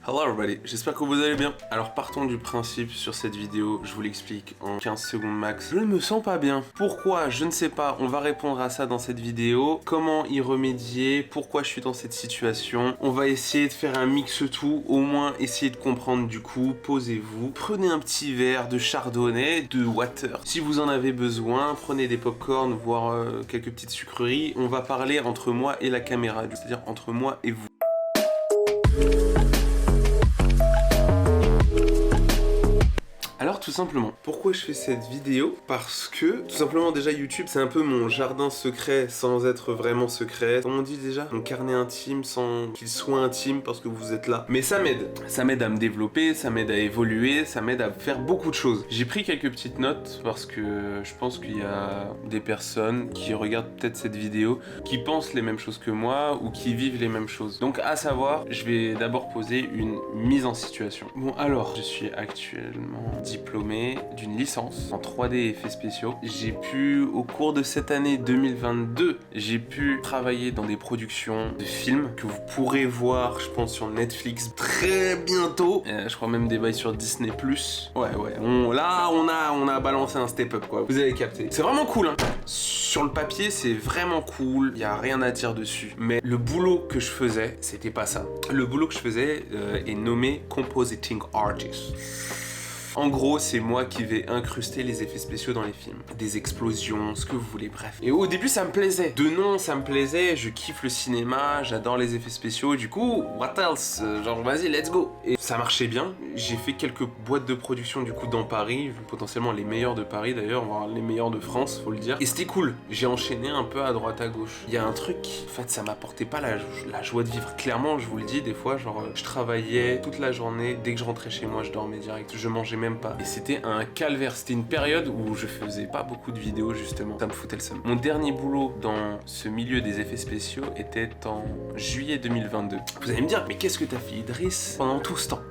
Hello everybody, j'espère que vous allez bien. Alors partons du principe sur cette vidéo, je vous l'explique en 15 secondes max. Je ne me sens pas bien. Pourquoi? Je ne sais pas, on va répondre à ça dans cette vidéo. Comment y remédier? Pourquoi je suis dans cette situation? On va essayer de faire un mix tout, au moins essayer de comprendre du coup. Posez-vous, prenez un petit verre de chardonnay, de water. Si vous en avez besoin, prenez des popcorn, voire quelques petites sucreries. On va parler entre moi et la caméra, c'est-à-dire entre moi et vous. Alors tout simplement, pourquoi je fais cette vidéo? Parce que, tout simplement déjà YouTube c'est un peu mon jardin secret sans être vraiment secret. Comme on dit déjà, mon carnet intime sans qu'il soit intime parce que vous êtes là. Mais ça m'aide. Ça m'aide à me développer, ça m'aide à évoluer, ça m'aide à faire beaucoup de choses. J'ai pris quelques petites notes parce que je pense qu'il y a des personnes qui regardent peut-être cette vidéo qui pensent les mêmes choses que moi ou qui vivent les mêmes choses. Donc à savoir, je vais d'abord poser une mise en situation. Bon alors, je suis actuellement diplômé d'une licence en 3D et effets spéciaux. J'ai pu, au cours de cette année 2022, j'ai pu travailler dans des productions de films que vous pourrez voir, je pense, sur Netflix très bientôt. Je crois même des bails sur Disney+. Ouais. Là, on a balancé un step-up, quoi. Vous avez capté. C'est vraiment cool, hein. Sur le papier, c'est vraiment cool. Il y a rien à dire dessus. Mais le boulot que je faisais, c'était pas ça. Le boulot que je faisais est nommé Compositing Artist. En gros, c'est moi qui vais incruster les effets spéciaux dans les films. Des explosions, ce que vous voulez, bref. Et au début, ça me plaisait. De nom, ça me plaisait. Je kiffe le cinéma, j'adore les effets spéciaux. Du coup, what else? Genre, vas-y, let's go. Et ça marchait bien. J'ai fait quelques boîtes de production, du coup, dans Paris. Potentiellement les meilleures de Paris, d'ailleurs, voire les meilleures de France, faut le dire. Et c'était cool. J'ai enchaîné un peu à droite, à gauche. Il y a un truc, en fait, ça m'apportait pas la joie de vivre. Clairement, je vous le dis, des fois, genre, je travaillais toute la journée. Dès que je rentrais chez moi, je dormais direct. Je mangeais même pas. Et c'était un calvaire. C'était une période où je faisais pas beaucoup de vidéos, justement. Ça me foutait le seum. Mon dernier boulot dans ce milieu des effets spéciaux était en juillet 2022. Vous allez me dire, mais qu'est-ce que t'as fait, Idriss, pendant tout ce temps?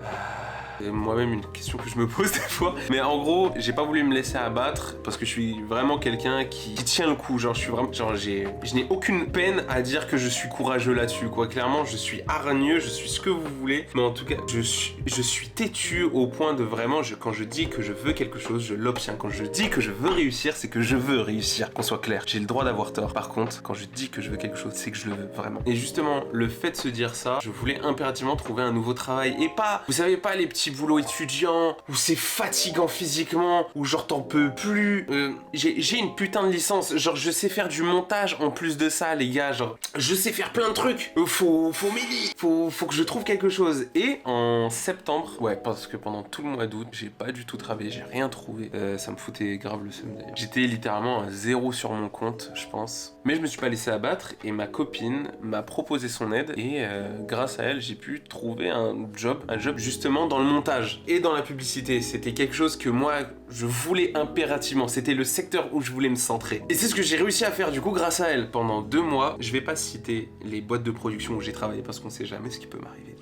C'est moi-même une question que je me pose des fois. Mais en gros, j'ai pas voulu me laisser abattre parce que je suis vraiment quelqu'un qui tient le coup. Genre, je suis vraiment. Genre, je n'ai aucune peine à dire que je suis courageux là-dessus, quoi. Clairement, je suis hargneux, je suis ce que vous voulez. Mais en tout cas, je suis têtu au point de vraiment. Quand je dis que je veux quelque chose, je l'obtiens. Quand je dis que je veux réussir, c'est que je veux réussir. Qu'on soit clair. J'ai le droit d'avoir tort. Par contre, quand je dis que je veux quelque chose, c'est que je le veux vraiment. Et justement, le fait de se dire ça, je voulais impérativement trouver un nouveau travail. Et pas, vous savez, pas les petits boulot étudiant, où c'est fatigant physiquement, où genre t'en peux plus. J'ai une putain de licence, genre je sais faire du montage en plus de ça, les gars, genre je sais faire plein de trucs. Faut m'aider, faut que je trouve quelque chose. Et en septembre, ouais, parce que pendant tout le mois d'août, j'ai pas du tout travaillé, j'ai rien trouvé. Ça me foutait grave le seum d'ailleurs. J'étais littéralement à zéro sur mon compte, je pense. Mais je me suis pas laissé abattre et ma copine m'a proposé son aide et grâce à elle, j'ai pu trouver un job justement dans le montage et dans la publicité. C'était quelque chose que moi je voulais impérativement, c'était le secteur où je voulais me centrer et c'est ce que j'ai réussi à faire du coup grâce à elle. Pendant 2 mois, je vais pas citer les boîtes de production où j'ai travaillé parce qu'on sait jamais ce qui peut m'arriver,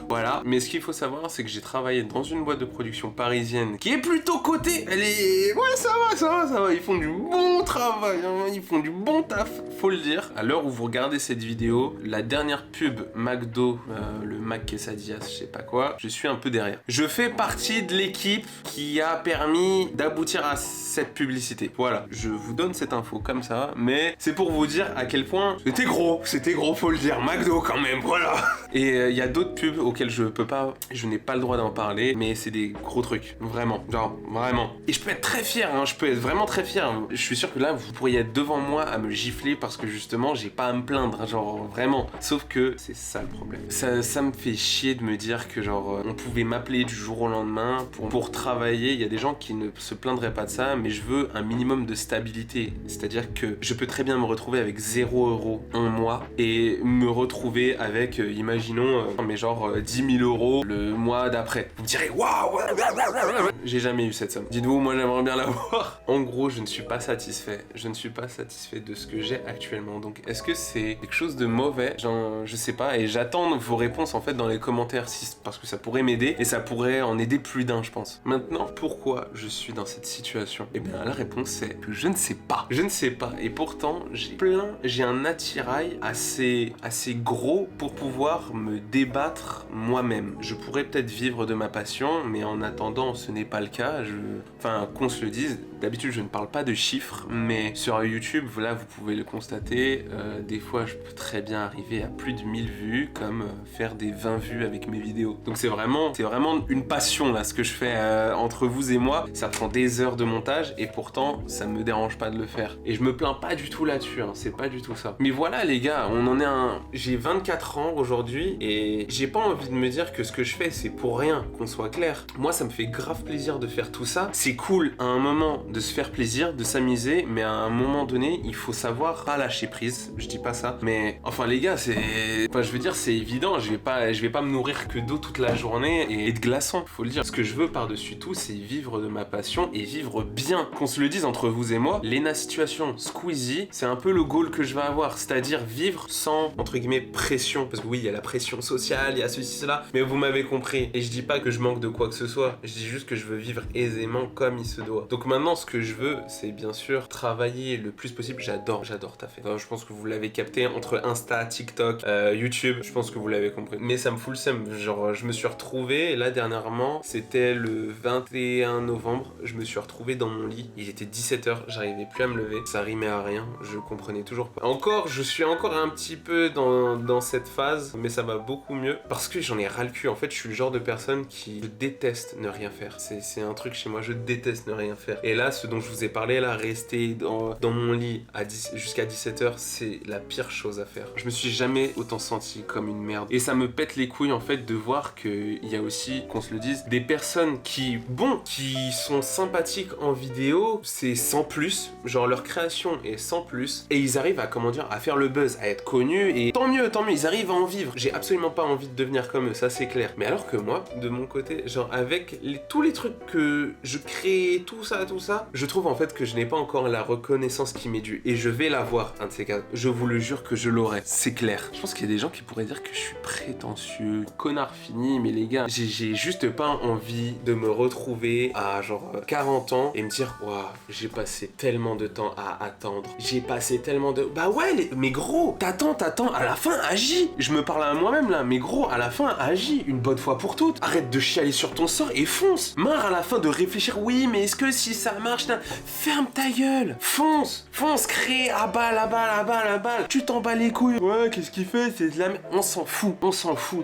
voilà. Mais ce qu'il faut savoir, c'est que j'ai travaillé dans une boîte de production parisienne qui est plutôt cotée. Elle est... ouais, ça va, ils font du bon travail, hein. Ils font du bon taf, faut le dire. À l'heure où vous regardez cette vidéo, la dernière pub McDo, le Mac Quesadillas, je sais pas quoi, je suis un peu derrière. Je fais partie de l'équipe qui a permis d'aboutir à cette publicité. Voilà, je vous donne cette info comme ça, mais c'est pour vous dire à quel point c'était gros, faut le dire. McDo quand même, voilà. Et il y a d'autres pubs auxquelles je n'ai pas le droit d'en parler, mais c'est des gros trucs, vraiment, genre vraiment. Et je peux être très fier, hein, je peux être vraiment très fier. Je suis sûr que là, vous pourriez être devant moi à me gifler parce que justement, j'ai pas à me plaindre, hein, genre vraiment. Sauf que c'est ça le problème. Ça me fait chier de me dire que genre on pouvait m'appeler du jour au lendemain pour travailler. Il y a des gens qui ne se plaindraient pas de ça, mais je veux un minimum de stabilité. C'est-à-dire que je peux très bien me retrouver avec 0 € un mois et me retrouver avec, imaginons, mais genre 10 000 € le mois d'après. Vous me direz, waouh, j'ai jamais eu cette somme. Dites-vous, moi j'aimerais bien l'avoir. En gros, je ne suis pas satisfait. Je ne suis pas satisfait de ce que j'ai actuellement. Donc, est-ce que c'est quelque chose de mauvais? Genre, je sais pas. Et j'attends vos réponses en fait dans les commentaires parce que ça pourrait m'aider et ça pourrait en aider plus d'un, je pense. Maintenant, pourquoi je suis dans cette situation? Eh bien, la réponse c'est que je ne sais pas. Je ne sais pas. Et pourtant, j'ai un attirail assez gros pour pouvoir me débattre moi-même. Je pourrais peut-être vivre de ma passion, mais en attendant, ce n'est pas le cas. Enfin, qu'on se le dise, d'habitude, je ne parle pas de chiffres, mais sur YouTube, voilà, vous pouvez le constater, des fois, je peux très bien arriver à plus de 1000 vues, comme faire des 20 vues avec mes vidéos. Donc c'est vraiment une passion, là, ce que je fais entre vous et moi. Ça prend des heures de montage, et pourtant, ça me dérange pas de le faire. Et je me plains pas du tout là-dessus, hein, c'est pas du tout ça. Mais voilà, les gars, j'ai 24 ans aujourd'hui, et j'ai pas envie de me dire que ce que je fais, c'est pour rien, qu'on soit clair. Moi, ça me fait grave plaisir de faire tout ça. C'est cool, à un moment, de se faire plaisir, de s'amuser, mais à un moment donné, il faut savoir pas lâcher prise. Je dis pas ça, mais enfin les gars, je veux dire, c'est évident. Je vais pas me nourrir que d'eau toute la journée et de glaçons. Faut le dire. Ce que je veux par-dessus tout, c'est vivre de ma passion et vivre bien. Qu'on se le dise entre vous et moi, Lena Situation, Squeezie, c'est un peu le goal que je vais avoir, c'est-à-dire vivre sans entre guillemets pression. Parce que oui, il y a la pression sociale, il y a ceci, cela, mais vous m'avez compris. Et je dis pas que je manque de quoi que ce soit. Je dis juste que je veux vivre aisément comme il se doit. Donc maintenant, ce que je veux, c'est bien sûr travailler le plus possible. J'adore taffer. Je pense que vous l'avez capté, entre Insta, TikTok, YouTube, je pense que vous l'avez compris. Mais ça me fout le seum. Genre, je me suis retrouvé, là dernièrement, c'était le 21 novembre, je me suis retrouvé dans mon lit. Il était 17h, j'arrivais plus à me lever. Ça rimait à rien, je comprenais toujours pas. Je suis encore un petit peu dans cette phase, mais ça va beaucoup mieux parce que j'en ai ras le cul. En fait, je suis le genre de personne qui déteste ne rien faire. C'est un truc chez moi, je déteste ne rien faire. Et là, ce dont je vous ai parlé, là, rester dans mon lit jusqu'à 17h, c'est la pire chose à faire. Je me suis jamais autant senti comme une merde. Et ça me pète les couilles, en fait, de voir qu'il y a aussi, qu'on se le dise, des personnes qui sont sympathiques en vidéo, c'est sans plus. Genre, leur création est sans plus. Et ils arrivent à faire le buzz, à être connus. Et tant mieux, ils arrivent à en vivre. J'ai absolument pas envie de devenir comme eux, ça c'est clair. Mais alors que moi, de mon côté, genre, avec tous les trucs que je crée, tout ça, je trouve en fait que je n'ai pas encore la reconnaissance qui m'est due. Et je vais l'avoir, un de ces cas. Je vous le jure que je l'aurai, c'est clair. Je pense qu'il y a des gens qui pourraient dire que je suis prétentieux, connard fini, mais les gars, j'ai juste pas envie de me retrouver à genre 40 ans et me dire, waouh, j'ai passé tellement de temps à attendre. J'ai passé tellement de... Bah ouais, mais gros, t'attends, à la fin, agis. Je me parle à moi-même là, mais gros, à la fin, agis une bonne fois pour toutes. Arrête de chialer sur ton sort et fonce. Marre à la fin de réfléchir, oui, mais est-ce que si ça marche, ferme ta gueule. Fonce, crée à balle. Tu t'en bats les couilles. Ouais, qu'est-ce qu'il fait? C'est de la merde. On s'en fout.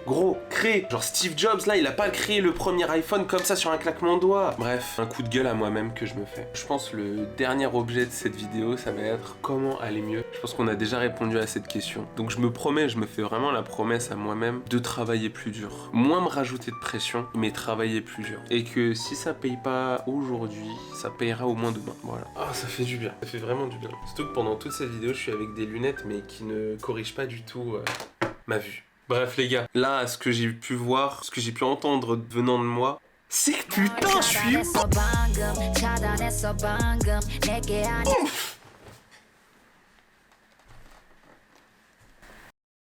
Gros, crée. Genre Steve Jobs là, il a pas créé le premier iPhone comme ça sur un claquement de doigts. Bref, un coup de gueule à moi-même que je me fais. Je pense le dernier objet de cette vidéo, ça va être comment aller mieux. Je pense qu'on a déjà répondu à cette question. Donc je me fais vraiment la promesse à moi-même de travailler plus dur. Moins me rajouter de pression, mais travailler plus dur. Et que si ça paye pas aujourd'hui, ça payera au moins demain. Voilà. Ah, ça fait du bien. Ça fait vraiment du bien. Surtout que pendant toute cette vidéo, je suis avec des lunettes, mais qui ne corrigent pas du tout ma vue. Bref les gars, là, ce que j'ai pu voir, ce que j'ai pu entendre venant de moi, c'est que putain, je suis ouf.